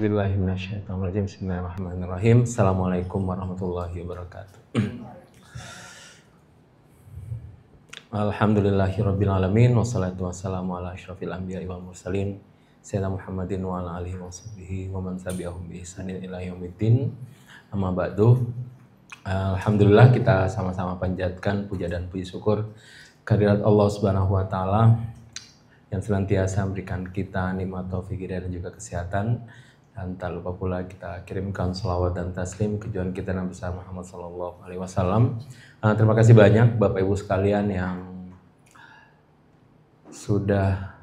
A'udzubillahiminasyaitonirrajim. Bismillahirrahmanirrahim. Assalamualaikum warahmatullahi wabarakatuh. Alhamdulillahirrabbilalamin. Wassalatu wassalamu ala asyrafil anbiya'i wal mursalin Sayyidina Muhammadin wa ala alihi wa sahbihi wa man tabi'ahum bi ihsanin ila yaumiddin. Amma ba'du. Alhamdulillah, kita sama-sama panjatkan puja dan puji syukur kehadirat Allah Subhanahu wa taala yang senantiasa memberikan kita nikmat taufik hidayah dan juga kesehatan. Dan tak lupa pula kita kirimkan salawat dan taslim ke junjungan kita Nabi besar Muhammad SAW. Terima kasih banyak Bapak Ibu sekalian yang sudah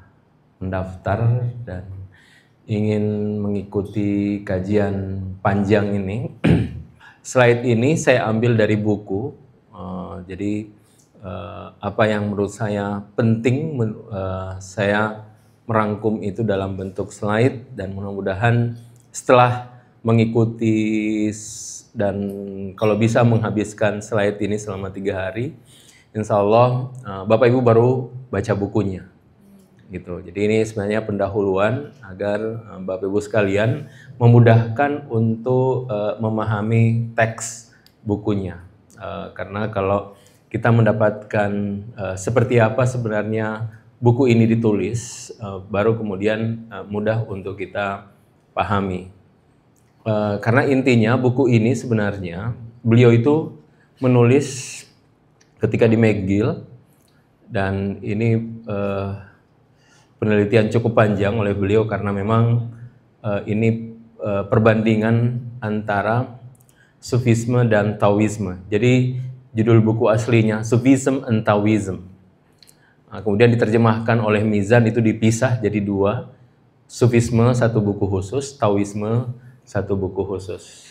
mendaftar dan ingin mengikuti kajian panjang ini. Slide ini saya ambil dari buku, jadi apa yang menurut saya penting, saya merangkum itu dalam bentuk slide, dan mudah-mudahan setelah mengikuti dan kalau bisa menghabiskan slide ini selama 3 hari, insya Allah Bapak Ibu baru baca bukunya gitu. Jadi ini sebenarnya pendahuluan agar Bapak Ibu sekalian memudahkan untuk memahami teks bukunya, karena kalau kita mendapatkan seperti apa sebenarnya buku ini ditulis, baru kemudian mudah untuk kita pahami. Karena intinya buku ini sebenarnya beliau itu menulis ketika di McGill, dan ini penelitian cukup panjang oleh beliau karena memang ini perbandingan antara Sufisme dan Taoisme. Jadi judul buku aslinya Sufism and Taoism. Kemudian diterjemahkan oleh Mizan, itu dipisah jadi 2. Sufisme 1 buku khusus, Taoisme 1 buku khusus.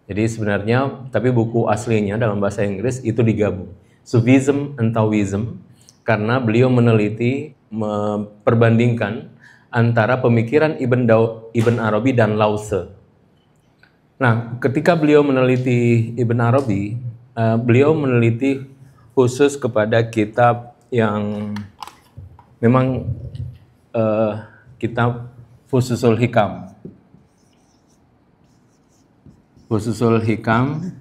Jadi sebenarnya, tapi buku aslinya dalam bahasa Inggris itu digabung. Sufism and Taoism, karena beliau meneliti, memperbandingkan antara pemikiran Ibn Arabi dan Lao Tse. Nah, ketika beliau meneliti Ibn Arabi, beliau meneliti khusus kepada kitab yang memang kitab Fususul Hikam. Fususul Hikam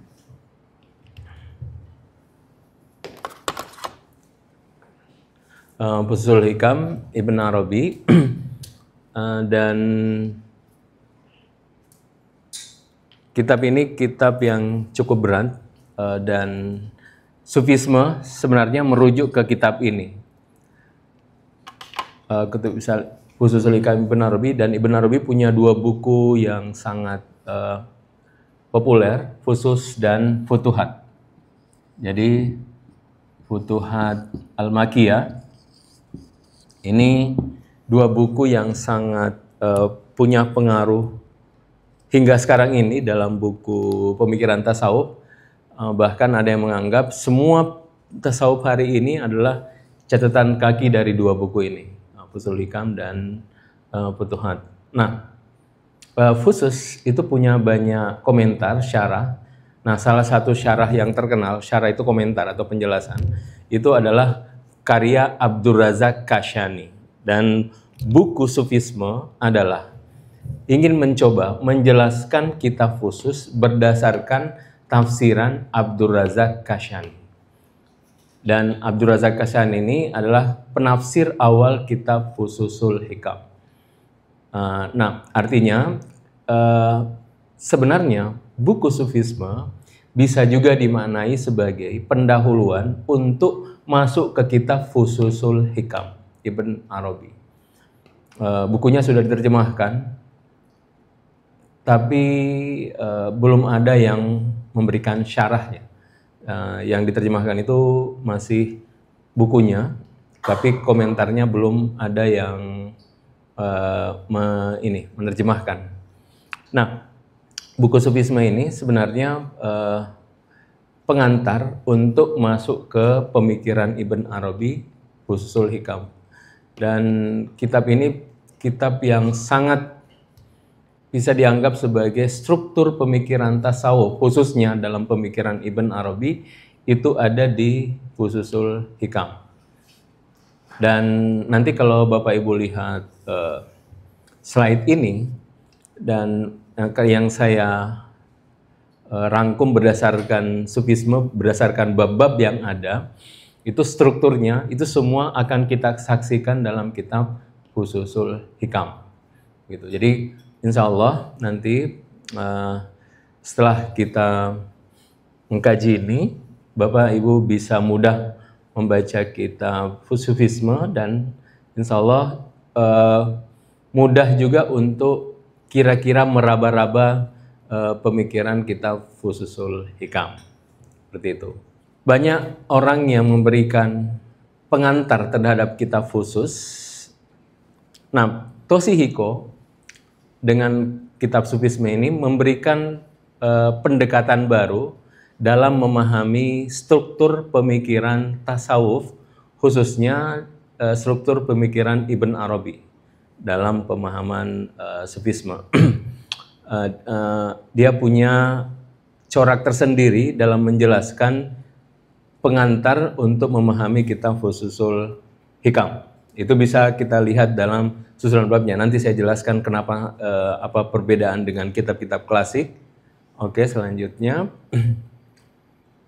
Fususul Hikam Ibn Arabi dan kitab ini kitab yang cukup berat, dan Sufisme sebenarnya merujuk ke kitab ini. Misal Fususul Hikam Ibn Arabi, dan Ibn Arabi punya 2 buku yang sangat populer, Fusus dan Futuhat. Jadi Futuhat Al-Makkiyah ini 2 buku yang sangat punya pengaruh hingga sekarang ini dalam buku pemikiran tasawuf. Bahkan ada yang menganggap semua tasawuf hari ini adalah catatan kaki dari 2 buku ini, Fususul Hikam dan Futuhat. Nah, Fusus itu punya banyak komentar, syarah. Nah, salah satu syarah yang terkenal, syarah itu komentar atau penjelasan, itu adalah karya Abdurrazak Kashani. Dan buku Sufisme adalah ingin mencoba menjelaskan kitab Fusus berdasarkan tafsiran Abdurrazak Kashani. Dan Abdurrazak Kashani ini adalah penafsir awal kitab Fususul Hikam. Nah, artinya sebenarnya buku Sufisme bisa juga dimaknai sebagai pendahuluan untuk masuk ke kitab Fususul Hikam Ibn Arabi. Bukunya sudah diterjemahkan, tapi belum ada yang memberikan syarahnya. Yang diterjemahkan itu masih bukunya, tapi komentarnya belum ada yang menerjemahkan. Nah, buku Sufisme ini sebenarnya pengantar untuk masuk ke pemikiran Ibn Arabi, Fususul Hikam. Dan kitab ini kitab yang sangat bisa dianggap sebagai struktur pemikiran tasawuf, khususnya dalam pemikiran Ibn Arabi, itu ada di Fususul Hikam. Dan nanti kalau Bapak Ibu lihat slide ini, Dan yang saya rangkum berdasarkan sufisme, berdasarkan bab-bab yang ada, itu strukturnya, itu semua akan kita saksikan dalam kitab Fususul Hikam. Gitu. Jadi insya Allah nanti setelah kita mengkaji ini, Bapak Ibu bisa mudah membaca kitab sufisme dan insya Allah mudah juga untuk kira-kira meraba-raba pemikiran kitab Fususul Hikam. Seperti itu. Banyak orang yang memberikan pengantar terhadap kitab Fusus. Nah, Toshihiko dengan kitab sufisme ini memberikan pendekatan baru dalam memahami struktur pemikiran tasawuf, khususnya struktur pemikiran Ibn Arabi dalam pemahaman sufisme. Dia punya corak tersendiri dalam menjelaskan pengantar untuk memahami kitab Fususul Hikam. Itu bisa kita lihat dalam susunan babnya. Nanti saya jelaskan kenapa apa perbedaan dengan kitab-kitab klasik. Oke, selanjutnya.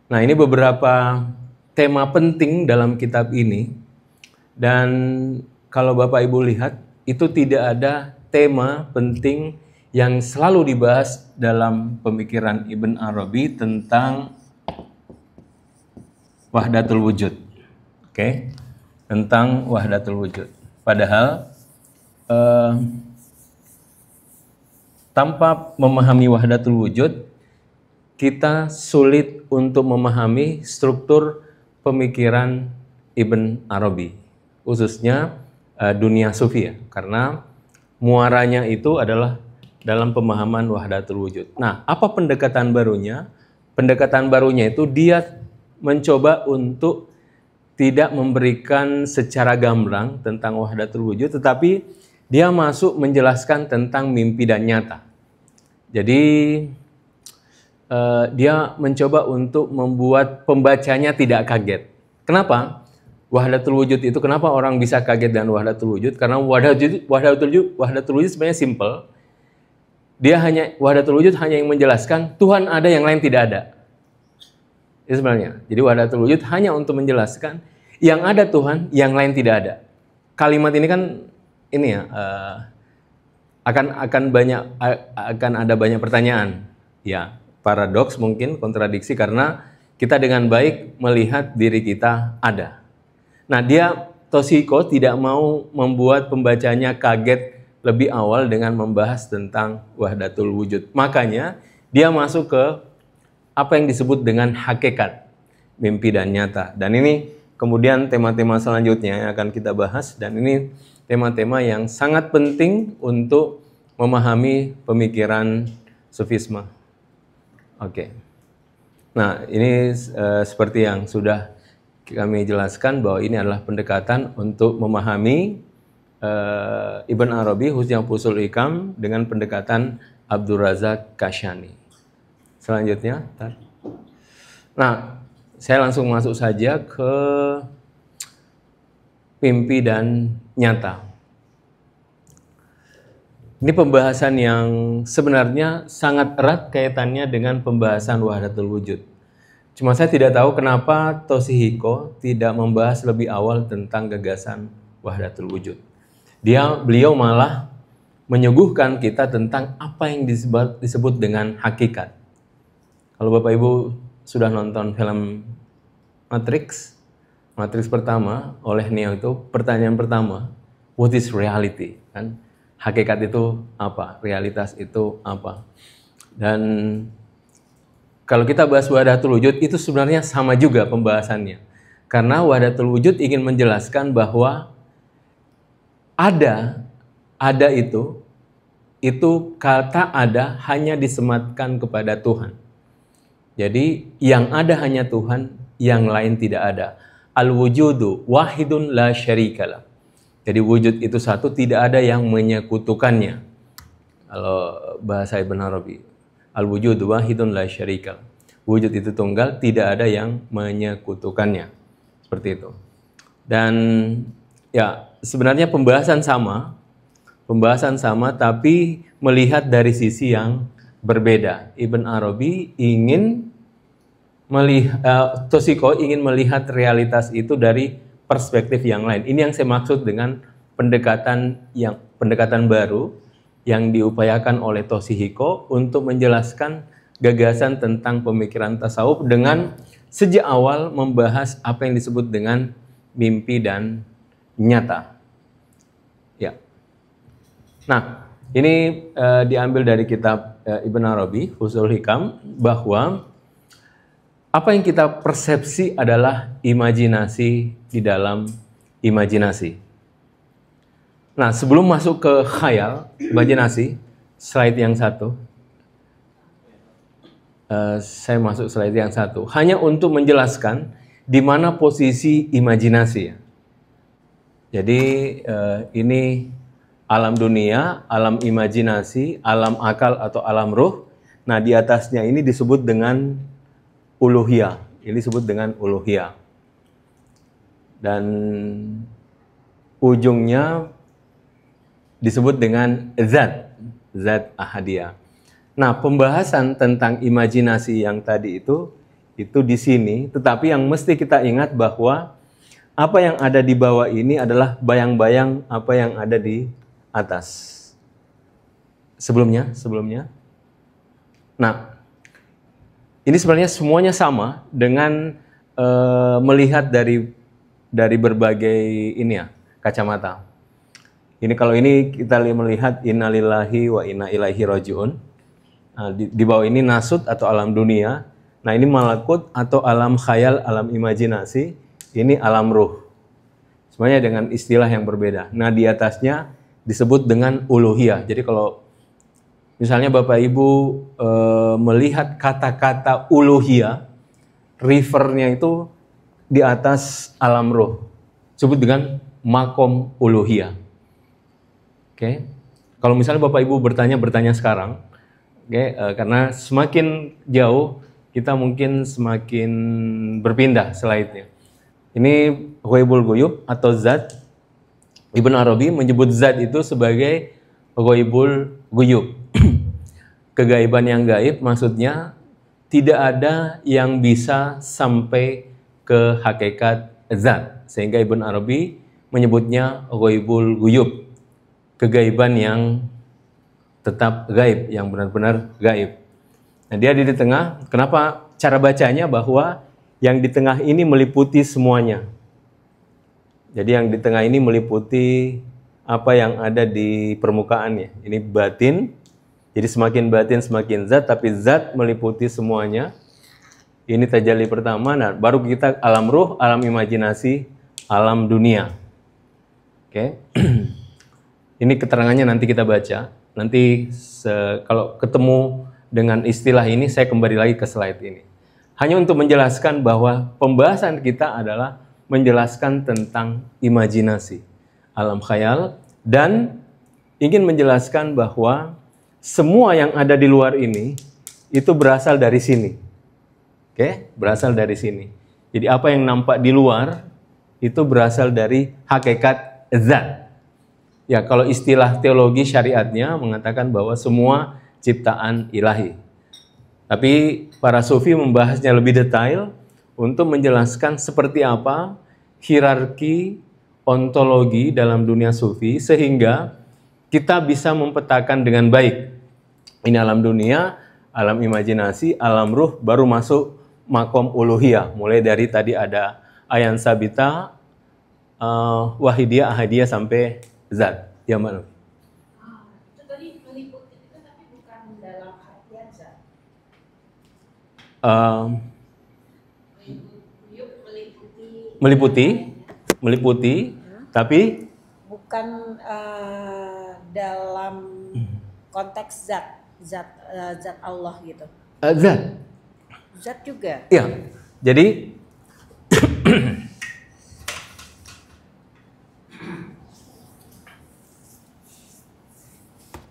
Nah, ini beberapa tema penting dalam kitab ini. Dan kalau Bapak Ibu lihat, itu tidak ada tema penting yang selalu dibahas dalam pemikiran Ibn Arabi tentang wahdatul wujud. Oke, tentang wahdatul wujud. Padahal tanpa memahami wahdatul wujud, kita sulit untuk memahami struktur pemikiran Ibn Arabi, khususnya dunia sufi ya, karena muaranya itu adalah dalam pemahaman wahdatul wujud. Nah, apa pendekatan barunya? Pendekatan barunya itu dia mencoba untuk tidak memberikan secara gamblang tentang wahdatul wujud, tetapi dia masuk menjelaskan tentang mimpi dan nyata. Jadi dia mencoba untuk membuat pembacanya tidak kaget. Kenapa? Wahdatul wujud itu kenapa orang bisa kaget dengan wahdatul wujud? Karena wahdatul wujud sebenarnya simple. Dia wahdatul wujud hanya yang menjelaskan Tuhan ada, yang lain tidak ada. Itu sebenarnya. Jadi wahdatul wujud hanya untuk menjelaskan yang ada Tuhan, yang lain tidak ada. Kalimat ini kan ini ya akan ada banyak pertanyaan. Ya, paradoks mungkin, kontradiksi karena kita dengan baik melihat diri kita ada. Nah, Toshihiko tidak mau membuat pembacanya kaget lebih awal dengan membahas tentang wahdatul wujud. Makanya dia masuk ke apa yang disebut dengan hakikat, mimpi dan nyata. Dan ini kemudian tema-tema selanjutnya yang akan kita bahas, dan ini tema-tema yang sangat penting untuk memahami pemikiran sufisme. Oke. Nah, ini seperti yang sudah kami jelaskan bahwa ini adalah pendekatan untuk memahami Ibn Arabi khususnya Fususul Hikam dengan pendekatan Abdul Razak Kashani. Selanjutnya, nah, saya langsung masuk saja ke mimpi dan nyata. Ini pembahasan yang sebenarnya sangat erat kaitannya dengan pembahasan wahdatul wujud. Cuma saya tidak tahu kenapa Toshihiko tidak membahas lebih awal tentang gagasan wahdatul wujud. Beliau malah menyuguhkan kita tentang apa yang disebut dengan hakikat. Kalau Bapak Ibu sudah nonton film Matrix pertama oleh Neo, itu pertanyaan pertama, what is reality? Kan? Hakikat itu apa? Realitas itu apa? Dan kalau kita bahas wahdatul wujud, itu sebenarnya sama juga pembahasannya. Karena wahdatul wujud ingin menjelaskan bahwa ada itu kata ada hanya disematkan kepada Tuhan. Jadi yang ada hanya Tuhan, yang lain tidak ada. Al-wujudu wahidun la syarikalah. Jadi wujud itu satu, tidak ada yang menyekutukannya. Kalau bahasa Ibn Arabi, al-wujudu wahidun la syarikalah. Wujud itu tunggal, tidak ada yang menyekutukannya. Seperti itu. Dan ya, sebenarnya pembahasan sama, Pembahasan sama tapi melihat dari sisi yang berbeda. Ibn Arabi ingin Toshiko ingin melihat realitas itu dari perspektif yang lain. Ini yang saya maksud dengan pendekatan baru yang diupayakan oleh Toshihiko untuk menjelaskan gagasan tentang pemikiran tasawuf dengan sejak awal membahas apa yang disebut dengan mimpi dan nyata. Ya. Nah, ini diambil dari kitab Ibn Arabi, Fusul Hikam, bahwa apa yang kita persepsi adalah imajinasi di dalam imajinasi. Nah, sebelum masuk ke khayal, imajinasi, slide yang satu. Saya masuk slide yang satu. Hanya untuk menjelaskan di mana posisi imajinasi. Jadi ini alam dunia, alam imajinasi, alam akal atau alam ruh. Nah, di atasnya ini disebut dengan uluhiyah. Ini disebut dengan uluhiyah. Dan ujungnya disebut dengan zat ahadiyah. Nah, pembahasan tentang imajinasi yang tadi itu di sini, tetapi yang mesti kita ingat bahwa apa yang ada di bawah ini adalah bayang-bayang apa yang ada di atas. Sebelumnya. Nah, ini sebenarnya semuanya sama dengan melihat dari berbagai kacamata. Ini kalau ini kita melihat innalillahi wa inna ilaihi rajiun. Nah, di bawah ini nasut atau alam dunia. Nah, ini malakut atau alam khayal, alam imajinasi. Ini alam ruh. Semuanya dengan istilah yang berbeda. Nah, di atasnya disebut dengan uluhiyah. Jadi kalau misalnya Bapak Ibu melihat kata-kata uluhiyah, rivernya itu di atas alam ruh. Disebut dengan makom uluhiyah. Oke. Kalau misalnya Bapak Ibu bertanya sekarang, karena semakin jauh kita mungkin semakin berpindah slide-nya. Ini ghaibul ghuyub atau zat. Ibn Arabi menyebut zat itu sebagai ghaibul ghuyub. Kegaiban yang gaib maksudnya tidak ada yang bisa sampai ke hakikat zat. Sehingga Ibn Arabi menyebutnya ghaibul ghuyub. Kegaiban yang tetap gaib, yang benar-benar gaib. Nah, dia di tengah. Kenapa cara bacanya bahwa yang di tengah ini meliputi semuanya. Jadi yang di tengah ini meliputi apa yang ada di permukaannya. Ini batin. Jadi semakin batin semakin zat, tapi zat meliputi semuanya. Ini tajalli pertama. Nah, baru kita alam ruh, alam imajinasi, alam dunia. Oke. Ini keterangannya nanti kita baca. Nanti kalau ketemu dengan istilah ini, saya kembali lagi ke slide ini. Hanya untuk menjelaskan bahwa pembahasan kita adalah menjelaskan tentang imajinasi, alam khayal, dan ingin menjelaskan bahwa semua yang ada di luar ini itu berasal dari sini. Oke, berasal dari sini. Jadi apa yang nampak di luar itu berasal dari hakikat zat. Ya, kalau istilah teologi syariatnya mengatakan bahwa semua ciptaan ilahi. Tapi para sufi membahasnya lebih detail untuk menjelaskan seperti apa hierarki ontologi dalam dunia sufi sehingga kita bisa mempetakan dengan baik. Ini alam dunia, alam imajinasi, alam ruh, baru masuk makom uluhiyah. Mulai dari tadi ada ayan sabita, wahidiyah, ahadiyah sampai zat. Ya, Mbak. Itu tadi meliputi itu tapi bukan dalam artian zat. Meliputi, tapi bukan dalam konteks zat Allah gitu. Zat juga. Iya. Jadi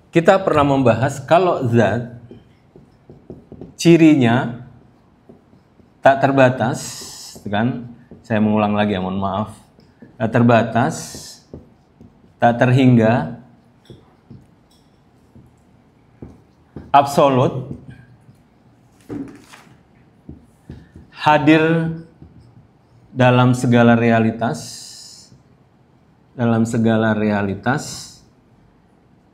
kita pernah membahas kalau zat cirinya tak terbatas, kan? Saya mengulang lagi ya, mohon maaf. Tak terbatas, tak terhingga, absolut, hadir dalam segala realitas,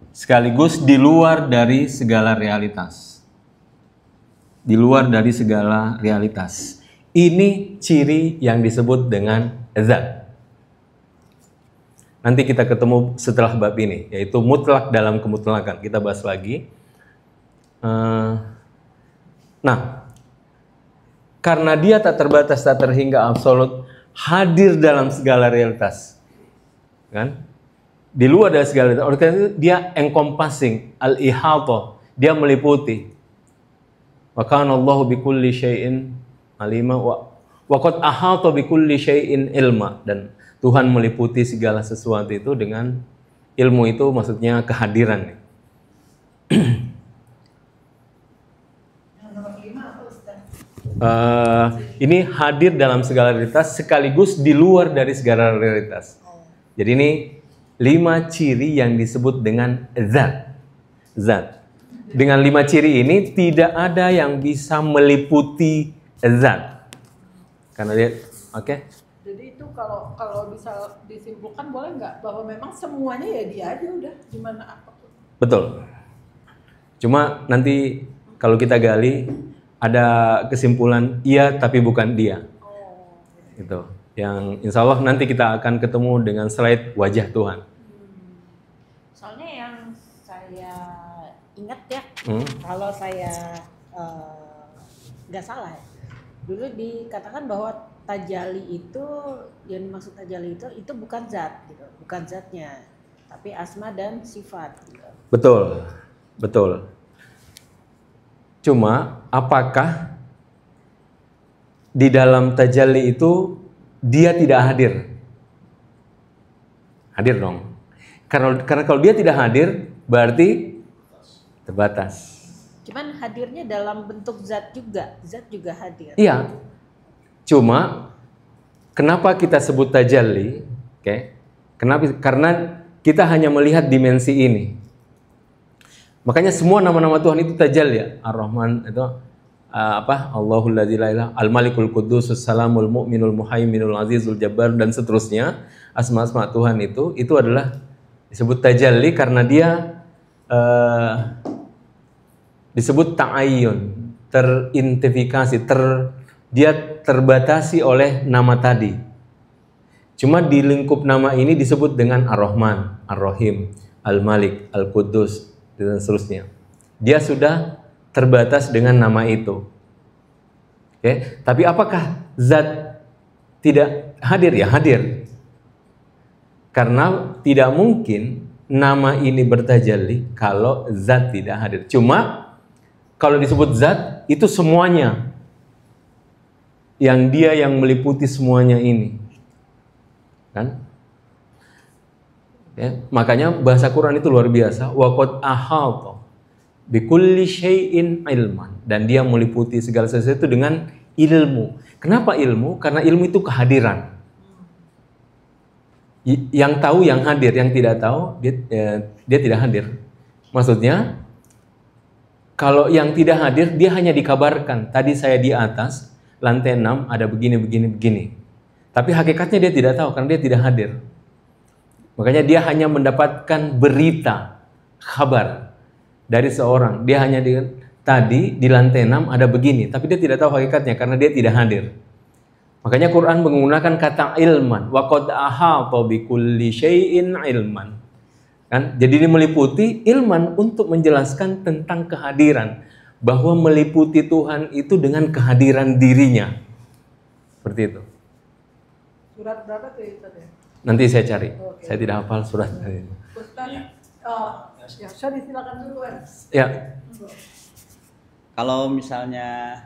sekaligus di luar dari segala realitas. Di luar dari segala realitas. Ini ciri yang disebut dengan zat. Nanti kita ketemu setelah bab ini, yaitu mutlak dalam kemutlakan. Kita bahas lagi. Nah, karena dia tak terbatas, tak terhingga, absolut, hadir dalam segala realitas, kan? Di luar dari segala realitas. Oleh karena itu dia encompassing, al-ihata, dia meliputi. Wa kana Allahu bikulli syai'in alima wa qad ahata bikulli syai'in ilma, dan Tuhan meliputi segala sesuatu itu dengan ilmu. Itu maksudnya kehadiran. Ini hadir dalam segala realitas sekaligus di luar dari segala realitas. Jadi ini 5 ciri yang disebut dengan zat. Dengan 5 ciri ini tidak ada yang bisa meliputi zat. Karena dia, oke? Jadi itu kalau bisa disimpulkan boleh nggak bahwa memang semuanya ya dia aja udah gimana apapun. Betul. Cuma nanti kalau kita gali ada kesimpulan iya tapi bukan dia. Itu yang insya Allah nanti kita akan ketemu dengan slide wajah Tuhan. Soalnya yang saya ingat ya, kalau saya nggak salah ya, dulu dikatakan bahwa tajalli itu, yang dimaksud tajalli itu bukan zat gitu, bukan zatnya, tapi asma dan sifat gitu. Betul. Cuma apakah di dalam tajalli itu dia tidak hadir? Hadir dong. Karena kalau dia tidak hadir berarti terbatas. Cuman hadirnya dalam bentuk zat juga hadir. Iya. Cuma kenapa kita sebut tajalli? Oke. Kenapa? Karena kita hanya melihat dimensi ini. Makanya semua nama-nama Tuhan itu tajalli ya. Ar-Rahman itu Allahul ladzi la ilaha, Al-Malikul Quddus, Salamul Mu'minul Muhaiminul Azizul Jabbar, dan seterusnya. Asma-asma Tuhan itu adalah disebut tajalli karena dia disebut ta'ayyun, teridentifikasi, dia terbatasi oleh nama tadi. Cuma di lingkup nama ini disebut dengan Ar-Rahman, Ar-Rahim, Al-Malik, Al-Quddus, dan seterusnya. Dia sudah terbatas dengan nama itu. Oke, tapi apakah zat tidak hadir? Ya hadir. Karena tidak mungkin nama ini bertajalli kalau zat tidak hadir. Cuma kalau disebut zat itu semuanya. Yang dia yang meliputi semuanya ini. Kan? Ya, makanya bahasa Quran itu luar biasa. Wa qad ahata bikulli syai'in ilman, dan dia meliputi segala sesuatu dengan ilmu. Kenapa ilmu? Karena ilmu itu kehadiran. Yang tahu yang hadir, yang tidak tahu dia tidak hadir. Maksudnya kalau yang tidak hadir dia hanya dikabarkan. Tadi saya di atas lantai 6 ada begini. Tapi hakikatnya dia tidak tahu karena dia tidak hadir. Makanya dia hanya mendapatkan berita, kabar dari seorang. Dia hanya tadi di lantai 6 ada begini, tapi dia tidak tahu hakikatnya karena dia tidak hadir. Makanya Quran menggunakan kata ilman, wa qad ahata bikulli syai'in ilman. Kan? Jadi ini meliputi ilman untuk menjelaskan tentang kehadiran, bahwa meliputi Tuhan itu dengan kehadiran dirinya. Seperti itu. Surat berapa tuh itu deh? Nanti saya cari. Oke. Saya tidak hafal surat ini. Ustaz, ya, saya silakan dulu kan. Ya. Kalau misalnya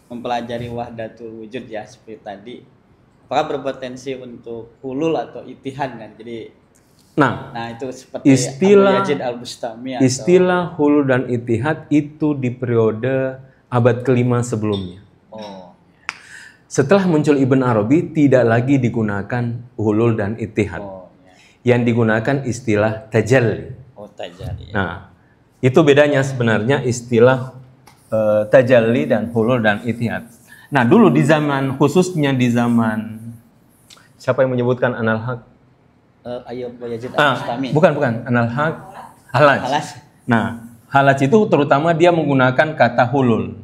mempelajari wahdatul wujud ya seperti tadi, apakah berpotensi untuk hulul atau itihad kan? Jadi nah itu seperti istilah Abu Yazid Al-Bustami istilah hulul dan itihad itu di periode abad kelima sebelumnya. Setelah muncul Ibn Arabi tidak lagi digunakan hulul dan itihad. Yang digunakan istilah tajalli. Tajalli. Nah, Itu bedanya sebenarnya istilah tajalli dan hulul dan ittihad. Nah, dulu di zaman, khususnya di zaman, siapa yang menyebutkan Anal Haq? Ayyub Yazid Al-Bustami. Bukan Anal Haq, Halaj. Nah, Halaj itu terutama dia menggunakan kata hulul.